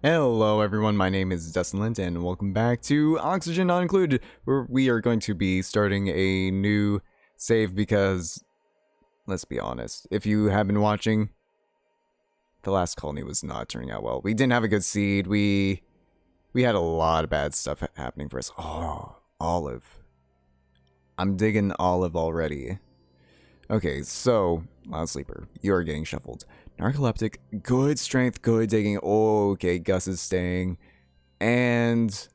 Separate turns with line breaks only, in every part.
Hello everyone, my name is DustInLint and welcome back to Oxygen Not Included, where we are going to be starting a new save because, let's be honest, if you have been watching, the last colony was not turning out well. We didn't have a good seed, we had a lot of bad stuff happening for us. Oh, olive. I'm digging olive already. Okay, so, Loud Sleeper, you are getting shuffled. Narcoleptic, good strength, good digging. Okay, Gus is staying. And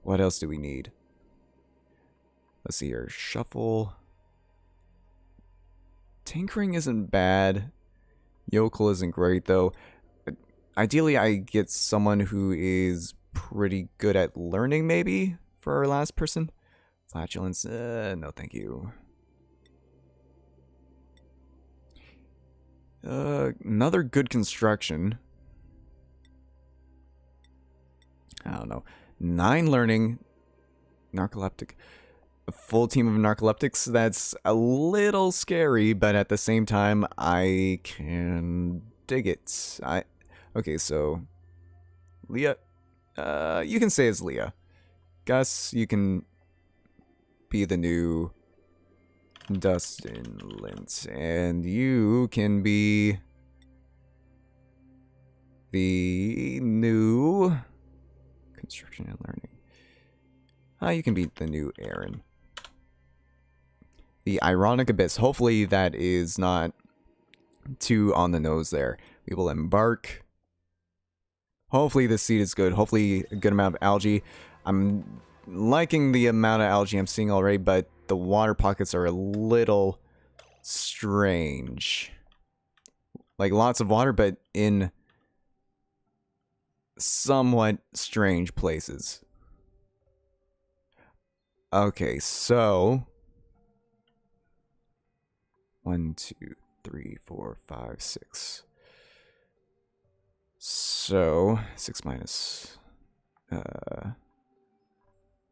what else do we need? Let's see here. Shuffle. Tinkering isn't bad. Yokel isn't great, though. Ideally, I get someone who is pretty good at learning, maybe, for our last person. Flatulence, no thank you. Another good construction. I don't know. 9 learning. Narcoleptic. A full team of narcoleptics. That's a little scary, but at the same time, I can dig it. Okay, so Leah. You can say it's Leah. Gus, you can be the new DustInLint, and you can be the new construction and learning. You can be the new Aaron. The ironic abyss. Hopefully that is not too on the nose there. We will embark. Hopefully this seed is good. Hopefully a good amount of algae. I'm liking the amount of algae I'm seeing already, but the water pockets are a little strange. Like lots of water, but in somewhat strange places. Okay, so 1, 2, 3, 4, 5, 6. So 6 minus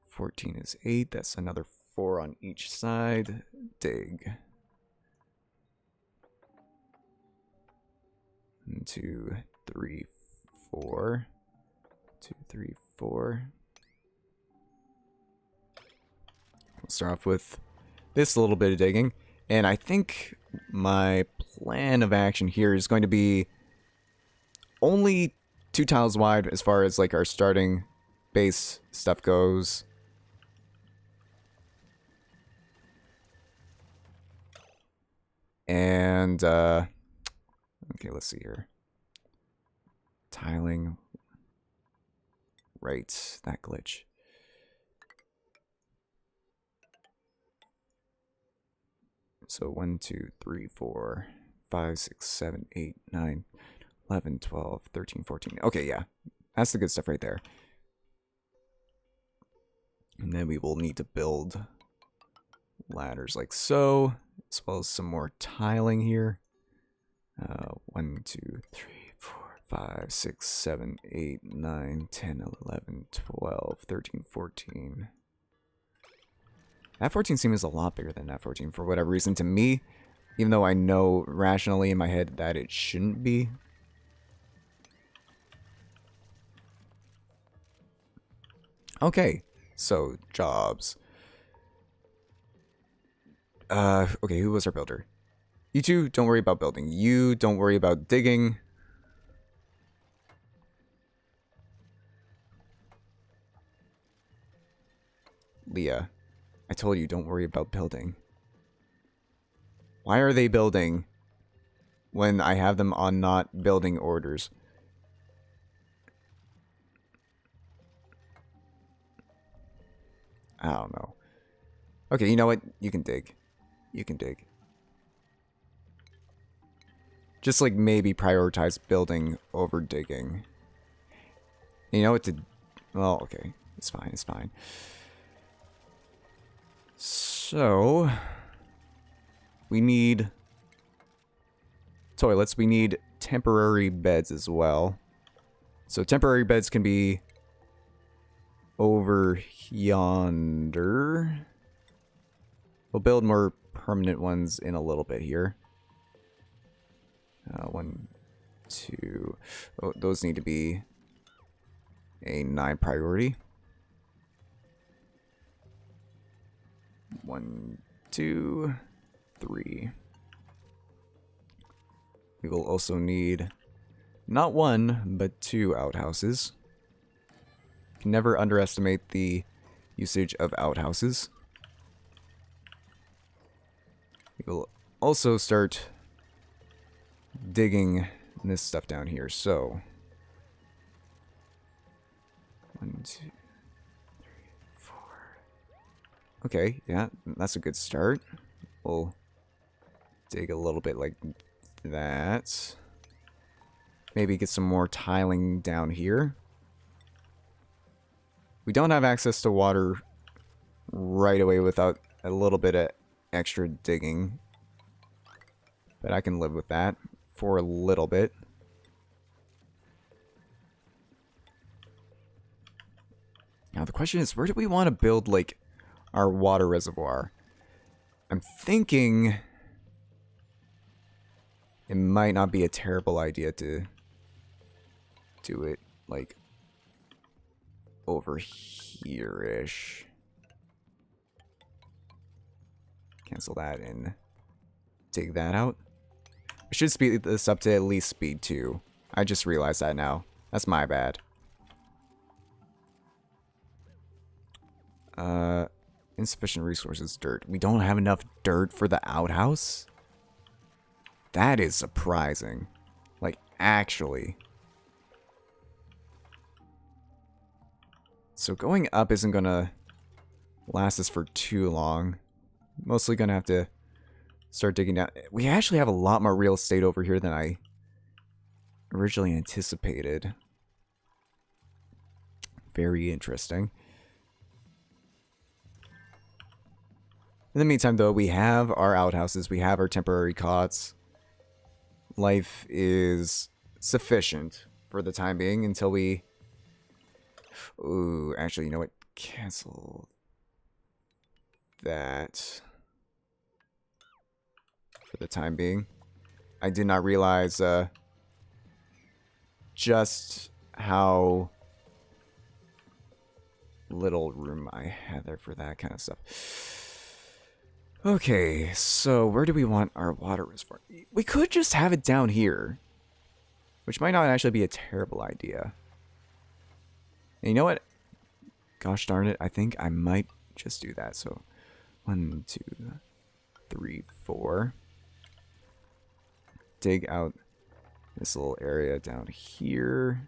14 is 8. That's another 4 on each side. Dig. 1, 2, 3, 4. 2, 3, 4. We'll start off with this little bit of digging. And I think my plan of action here is going to be only 2 tiles wide as far as like our starting base stuff goes. And, okay, let's see here. Tiling. Right, that glitch. So 1, 2, 3, 4, 5, 6, 7, 8, 9, 11, 12, 13, 14. Okay, yeah. That's the good stuff right there. And then we will need to build ladders like so, as well as some more tiling here. 1, 2, 3, 4, 5, 6, 7, 8, 9, 10, 11, 12, 13, 14. That 14 seems a lot bigger than that 14 for whatever reason to me, even though I know rationally in my head that it shouldn't be. Okay, so jobs. Okay, who was our builder? You two, don't worry about building. You don't worry about digging. Leah, I told you, don't worry about building. Why are they building when I have them on not building orders? I don't know. Okay, you know what? You can dig. You can dig. Just like maybe prioritize building over digging. You know what to... Well, okay. It's fine, it's fine. So... we need... toilets. We need temporary beds as well. So temporary beds can be... over yonder. We'll build more permanent ones in a little bit here. 1, 2. Oh, those need to be a 9 priority. 1, 2, 3. We will also need not 1, but 2 outhouses. Can never underestimate the usage of outhouses. We will also start digging this stuff down here. So 1, 2, 3, 4. Okay, yeah, that's a good start. We'll dig a little bit like that. Maybe get some more tiling down here. We don't have access to water right away without a little bit of extra digging. But I can live with that for a little bit. Now the question is, where do we want to build, like, our water reservoir? I'm thinking it might not be a terrible idea to do it, like, over here-ish. Cancel that and dig that out. I should speed this up to at least speed 2. I just realized that now. That's my bad. Insufficient resources, dirt. We don't have enough dirt for the outhouse? That is surprising. Like, actually. So going up isn't gonna last us for too long. Mostly gonna have to start digging down. We actually have a lot more real estate over here than I originally anticipated. Very interesting. In the meantime, though, we have our outhouses. We have our temporary cots. Life is sufficient for the time being until we... Ooh, actually, you know what? Cancel that for the time being. I did not realize just how little room I had there for that kind of stuff. Okay, so where do we want our water reservoir? We could just have it down here, which might not actually be a terrible idea. And you know what? Gosh darn it, I think I might just do that. So 1, 2, 3, 4. Dig out this little area down here.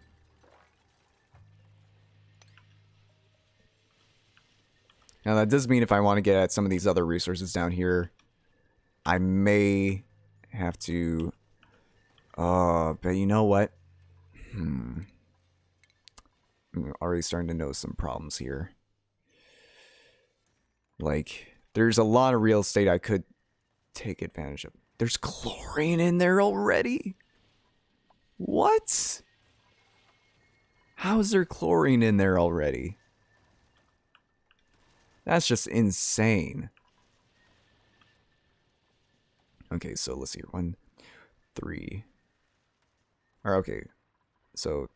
Now that does mean if I want to get at some of these other resources down here, I may have to... but you know what? I'm already starting to notice some problems here. Like, there's a lot of real estate I could take advantage of. There's chlorine in there already? What? How is there chlorine in there already? That's just insane. Okay, so let's see here. 1, 3. Or okay. So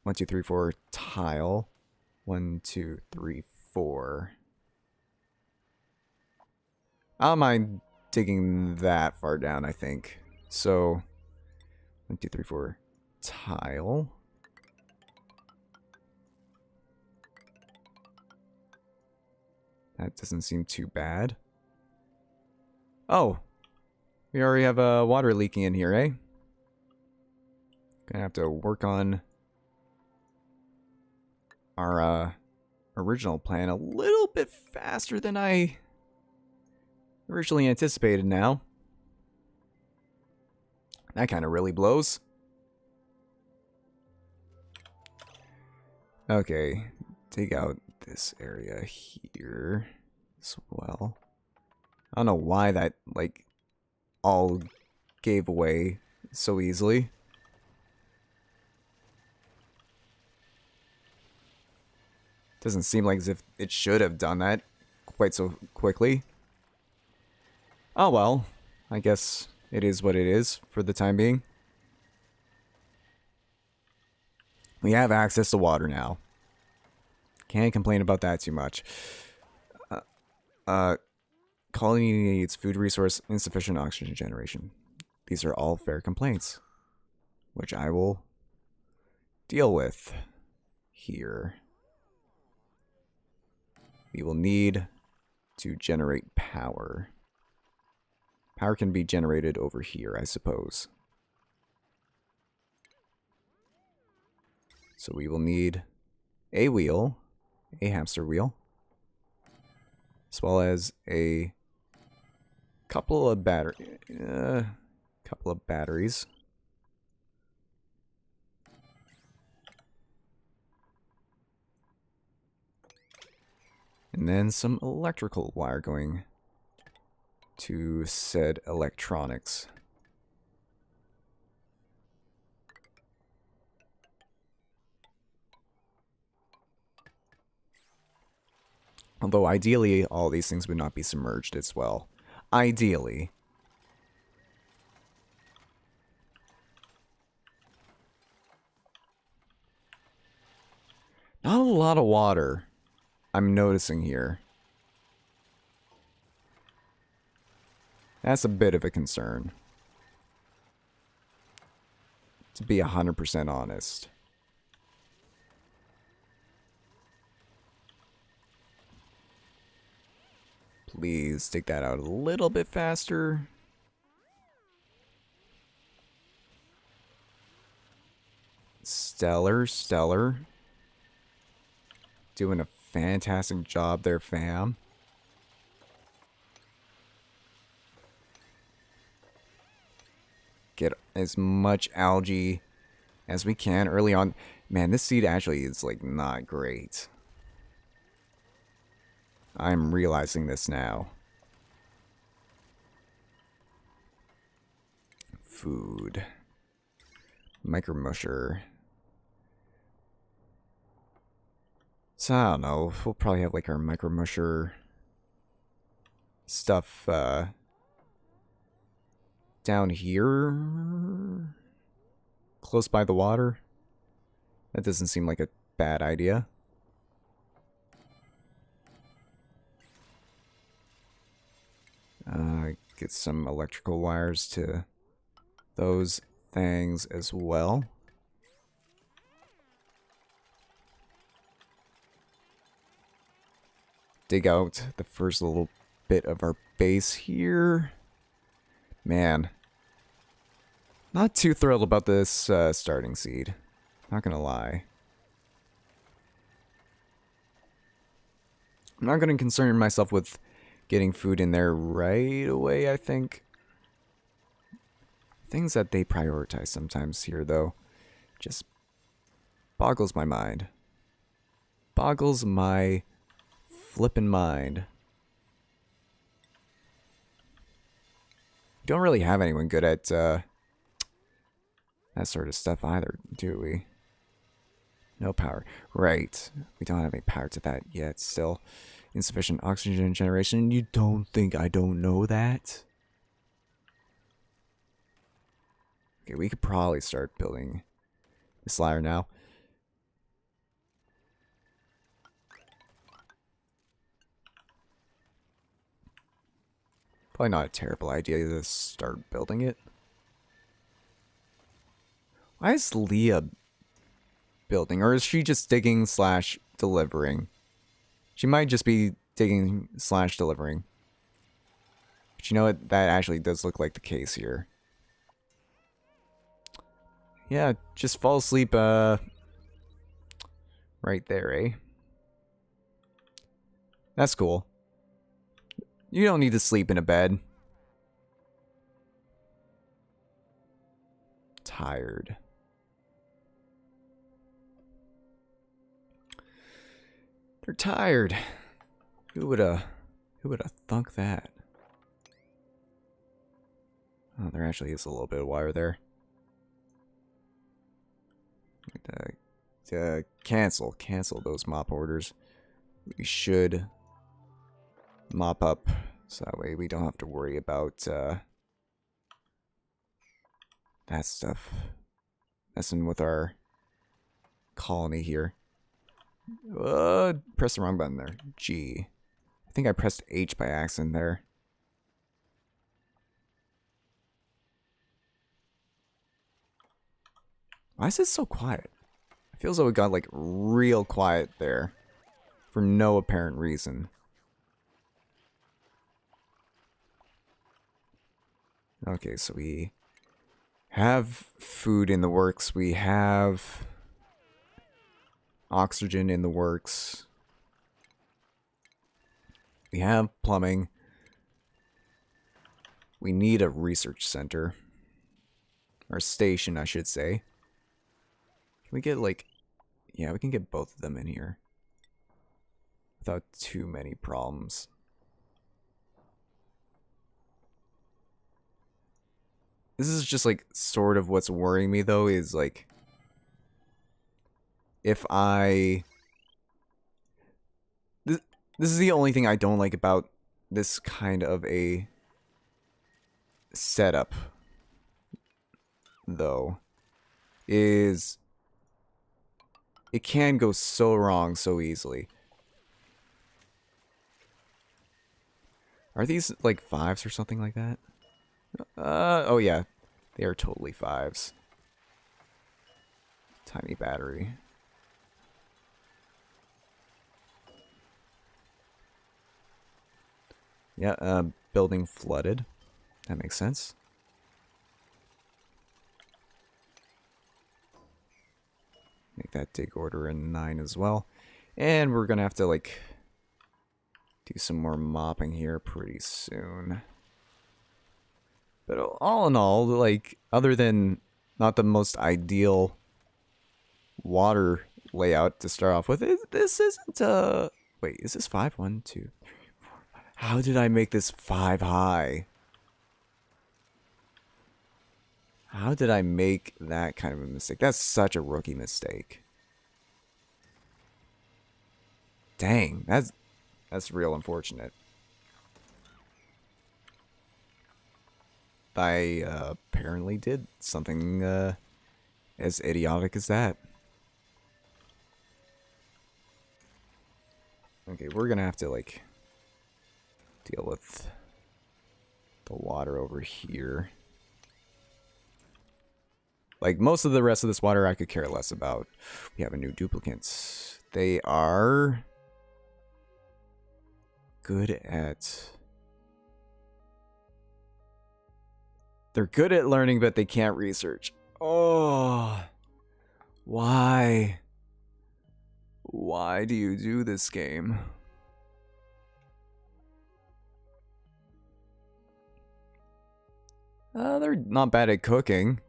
1, 2, 3, 4 tile. 1, 2, 3, 4. I don't mind digging that far down, I think. So 1, 2, 3, 4 tile. That doesn't seem too bad. Oh, we already have water leaking in here, eh? Gonna have to work on our original plan a little bit faster than I originally anticipated now. That kind of really blows. Okay, take out this area here as well. I don't know why that, like, all gave away so easily. Doesn't seem like as if it should have done that quite so quickly. Oh well, I guess it is what it is for the time being. We have access to water now. Can't complain about that too much. Colony needs food resource, insufficient oxygen generation. These are all fair complaints, which I will deal with here. We will need to generate power. Power can be generated over here, I suppose. So we will need a wheel, a hamster wheel, as well as a couple of batteries. And then some electrical wire going to said electronics. Although ideally, all these things would not be submerged as well. Ideally. Not a lot of water I'm noticing here. That's a bit of a concern, to be 100% honest. Please take that out a little bit faster. Stellar, stellar. Doing a fantastic job there, fam. Get as much algae as we can early on. Man, this seed actually is like not great. I'm realizing this now. Food. Micro musher. So I don't know. We'll probably have like our micro musher stuff down here, close by the water. That doesn't seem like a bad idea. Get some electrical wires to those things as well. Dig out the first little bit of our base here. Man, not too thrilled about this starting seed. Not gonna lie. I'm not gonna concern myself with getting food in there right away, I think. Things that they prioritize sometimes here, though, just boggles my mind. Boggles my flippin' mind. Don't really have anyone good at that sort of stuff either, do we? No power. Right. We don't have any power to that yet still. Insufficient oxygen generation. You don't think I don't know that? Okay, we could probably start building this ladder now. Probably not a terrible idea to start building it. Why is Leah building? Or is she just digging / delivering? She might just be digging / delivering. But you know what? That actually does look like the case here. Yeah, just fall asleep, right there, eh? That's cool. You don't need to sleep in a bed. Tired. They're tired. Who would have thunk that? Oh, there actually is a little bit of wire there. Cancel those mop orders. We should mop up, so that way we don't have to worry about that stuff messing with our colony here. Press the wrong button there. G. I think I pressed H by accident there. Why is it so quiet? It feels like it got like real quiet there for no apparent reason. Okay, so we have food in the works. We have oxygen in the works. We have plumbing. We need a research center. Or station, I should say. Can we get like... Yeah, we can get both of them in here. Without too many problems. This is just like sort of what's worrying me though, is like... If I... This is the only thing I don't like about this kind of a setup, though, is it can go so wrong so easily. Are these like 5s or something like that? Oh yeah, they are totally 5s. Tiny battery. Yeah, building flooded. That makes sense. Make that dig order in 9 as well. And we're gonna have to, like, do some more mopping here pretty soon. But all in all, like, other than not the most ideal water layout to start off with, this isn't, wait, is this 5? 1, 2, 3, 4, 5. How did I make this 5 high? How did I make that kind of a mistake? That's such a rookie mistake. Dang, that's real unfortunate. I apparently did something as idiotic as that. Okay, we're gonna have to like deal with the water over here. Like, most of the rest of this water I could care less about. We have a new duplicant. They are good at... They're good at learning, but they can't research. Oh. Why? Why do you do this game? They're not bad at cooking.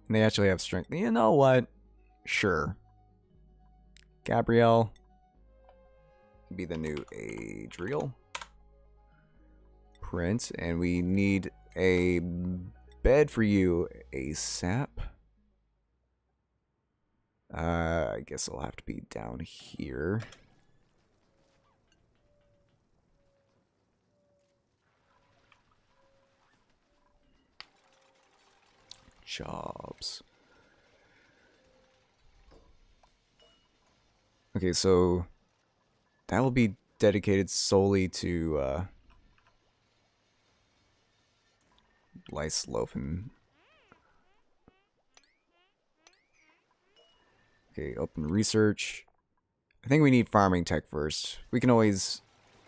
And they actually have strength. You know what? Sure. Gabrielle. Be the new Adriel. Print. And we need a bed for you ASAP. I guess it'll have to be down here. Jobs. Okay, so that will be dedicated solely to lice loafing. Okay, open research. I think we need farming tech first. We can always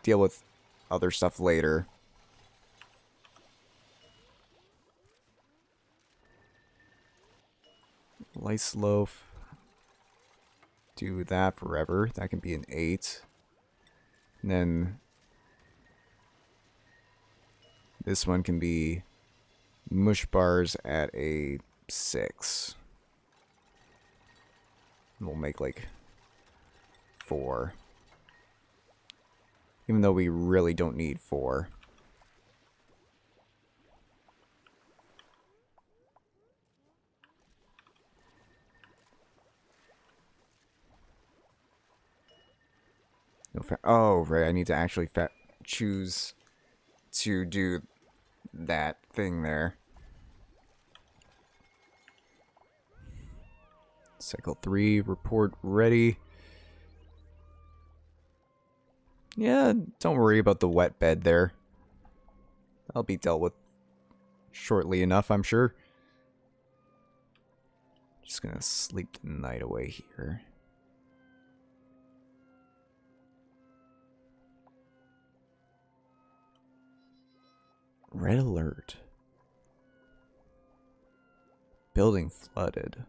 deal with other stuff later. Lice loaf. Do that forever. That can be an 8. And then this one can be mush bars at a 6. We'll make like 4. Even though we really don't need 4. No oh, right, I need to actually choose to do that thing there. Cycle 3, report ready. Yeah, don't worry about the wet bed there. That'll be dealt with shortly enough, I'm sure. Just gonna sleep the night away here. Red alert. Building flooded.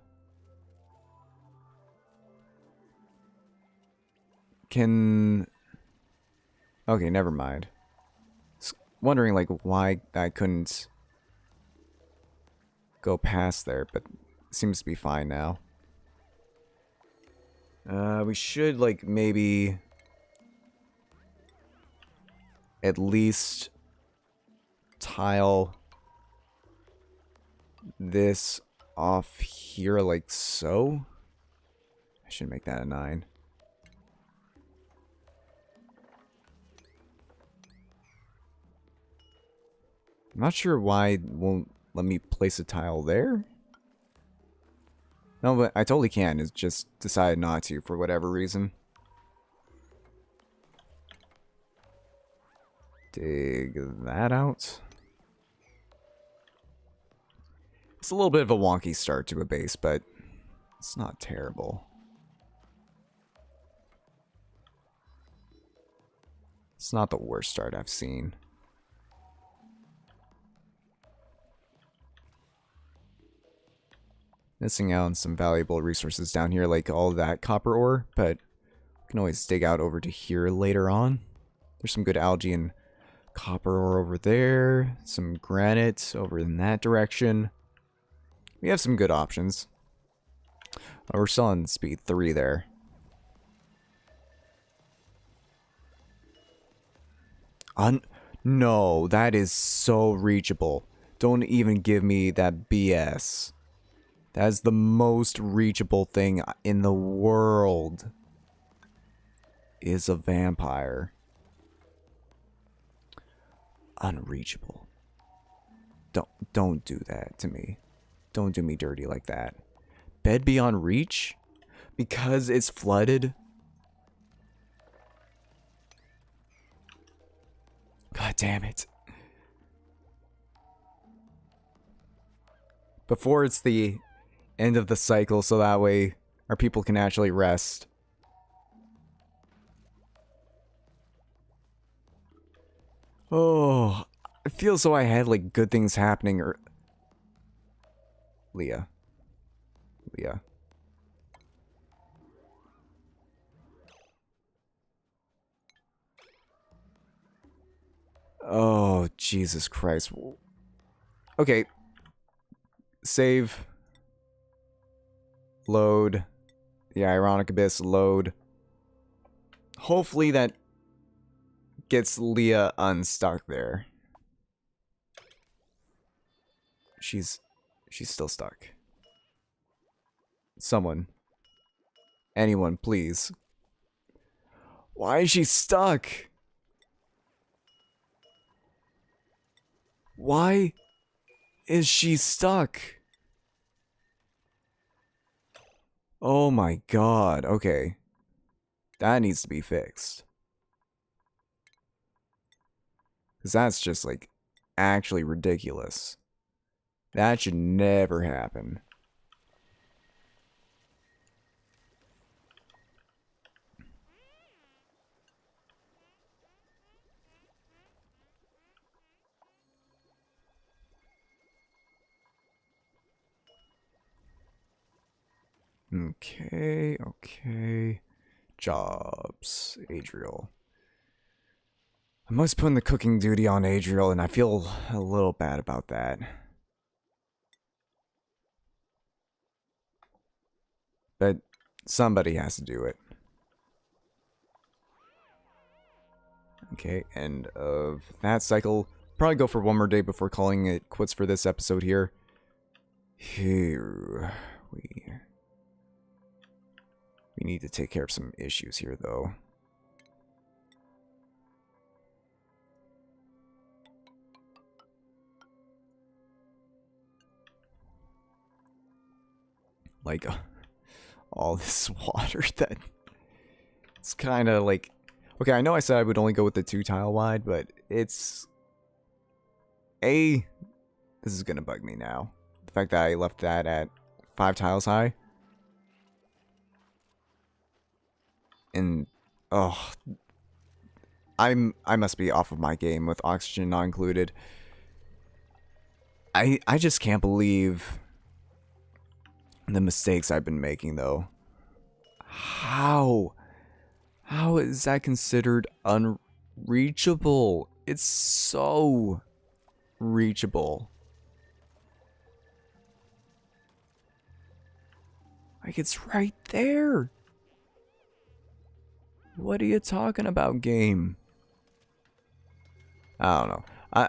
Okay, never mind. Wondering like why I couldn't go past there, but it seems to be fine now. We should like maybe at least tile this off here like so. I should make that a 9. I'm not sure why it won't let me place a tile there. No, but I totally can. It's just decided not to for whatever reason. Dig that out. It's a little bit of a wonky start to a base, but it's not terrible. It's not the worst start I've seen. Missing out on some valuable resources down here, like all that copper ore, but we can always dig out over to here later on. There's some good algae and copper ore over there, some granite over in that direction. We have some good options. Oh, we're still on speed 3 there. No, that is so reachable. Don't even give me that BS. That is the most reachable thing in the world. Is a vampire. Unreachable. Don't do that to me. Don't do me dirty like that. Bed beyond reach? Because it's flooded? God damn it. Before it's the end of the cycle, so that way our people can actually rest. Oh, I feel so I had like good things happening or Leah. Oh, Jesus Christ. Okay. Save. Load. The Ironic Abyss, load. Hopefully that gets Leah unstuck there. She's still stuck. Someone. Anyone, please. Why is she stuck? Why is she stuck? Oh my god, okay. That needs to be fixed. Because that's just, like, actually ridiculous. That should never happen. Okay. Jobs. Adriel. I must put the cooking duty on Adriel, and I feel a little bad about that. But somebody has to do it. Okay, end of that cycle. Probably go for one more day before calling it quits for this episode here. Here we need to take care of some issues here, though. Like, all this water that it's kind of like... Okay, I know I said I would only go with the 2 tile wide, but it's... This is gonna bug me now. The fact that I left that at 5 tiles high. And... Oh... I must be off of my game with oxygen not included. I just can't believe the mistakes I've been making, though. How is that considered unreachable? It's so reachable. Like, it's right there. What are you talking about, game? I don't know.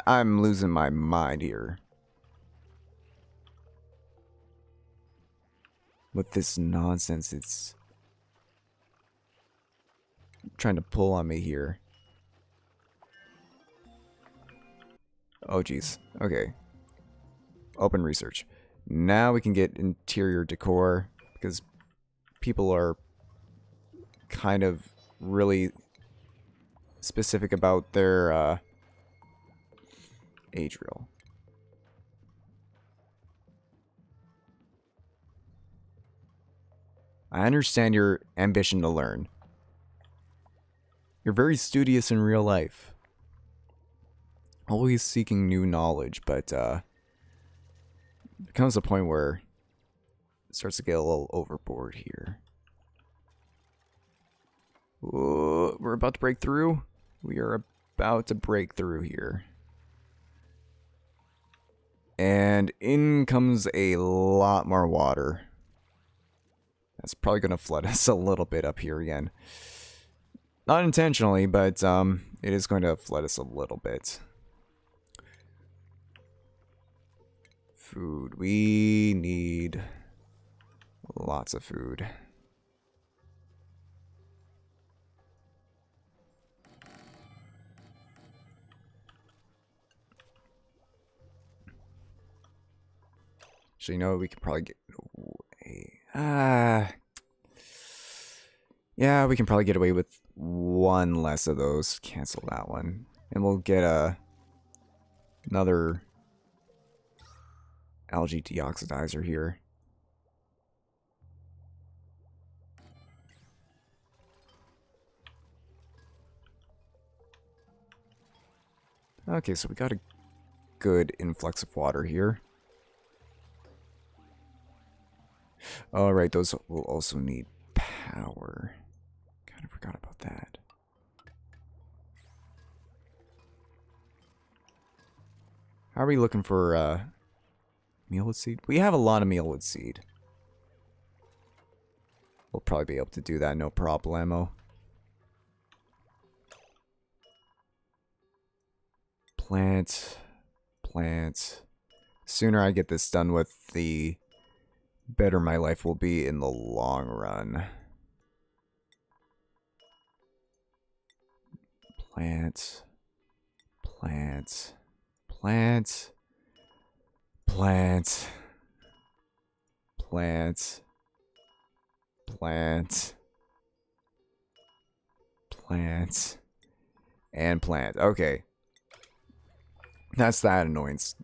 I'm losing my mind here with this nonsense. It's trying to pull on me here. Oh, geez. Okay. Open research. Now we can get interior decor, because people are kind of really specific about their age reel. I understand your ambition to learn. You're very studious in real life. Always seeking new knowledge, but there comes a point where it starts to get a little overboard here. Whoa, we're about to break through. We are about to break through here. And in comes a lot more water. That's probably going to flood us a little bit up here again. Not intentionally, but it is going to flood us a little bit. Food. We need lots of food. So you know we could probably get away. Yeah, we can probably get away with 1 less of those. Cancel that one, and we'll get another algae deoxidizer here. Okay, so we got a good influx of water here. Alright, those will also need power. Kind of forgot about that. How are we looking for mealwood seed? We have a lot of mealwood seed. We'll probably be able to do that, no problemo. Plant. Sooner I get this done with, the better my life will be in the long run. Plant. Okay. That's that annoyance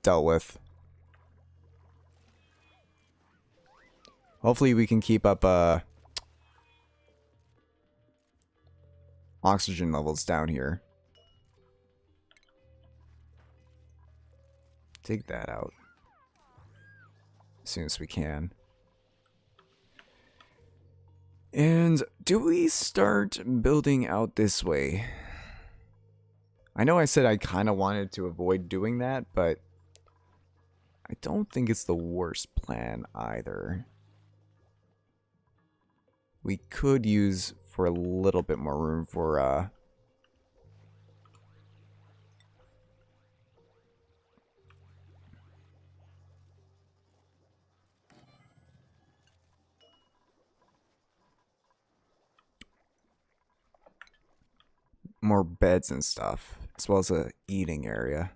dealt with. Hopefully we can keep up oxygen levels down here. Take that out as soon as we can. And do we start building out this way? I know I said I kind of wanted to avoid doing that, but I don't think it's the worst plan either. We could use for a little bit more room for more beds and stuff, as well as a eating area.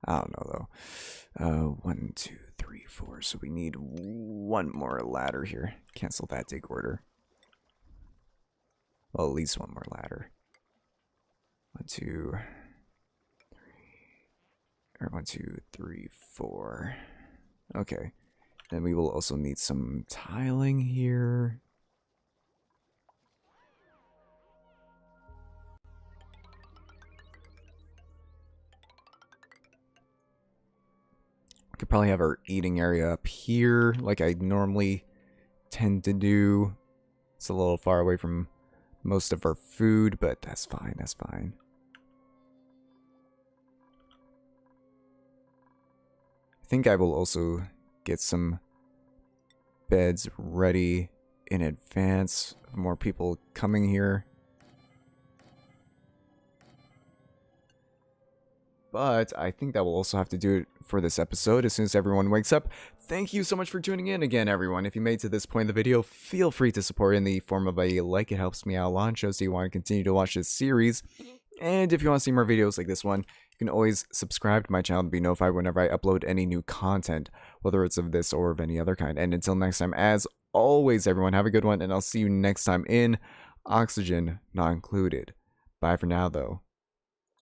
I don't know though. 1, 2, 3, 4. So we need one more ladder here. Cancel that dig order. Well, at least one more ladder. 1, 2, 3. Or 1, 2, 3, 4. Okay. Then we will also need some tiling here. We could probably have our eating area up here, like I normally tend to do. It's a little far away from most of our food, but that's fine, that's fine. I think I will also get some beds ready in advance of more people coming here. But I think that will also have to do it for this episode as soon as everyone wakes up. Thank you so much for tuning in again, everyone. If you made it to this point in the video, feel free to support in the form of a like. It helps me out a lot and shows you want to continue to watch this series. And if you want to see more videos like this one, you can always subscribe to my channel to be notified whenever I upload any new content, whether it's of this or of any other kind. And until next time, as always, everyone, have a good one, and I'll see you next time in Oxygen Not Included. Bye for now, though.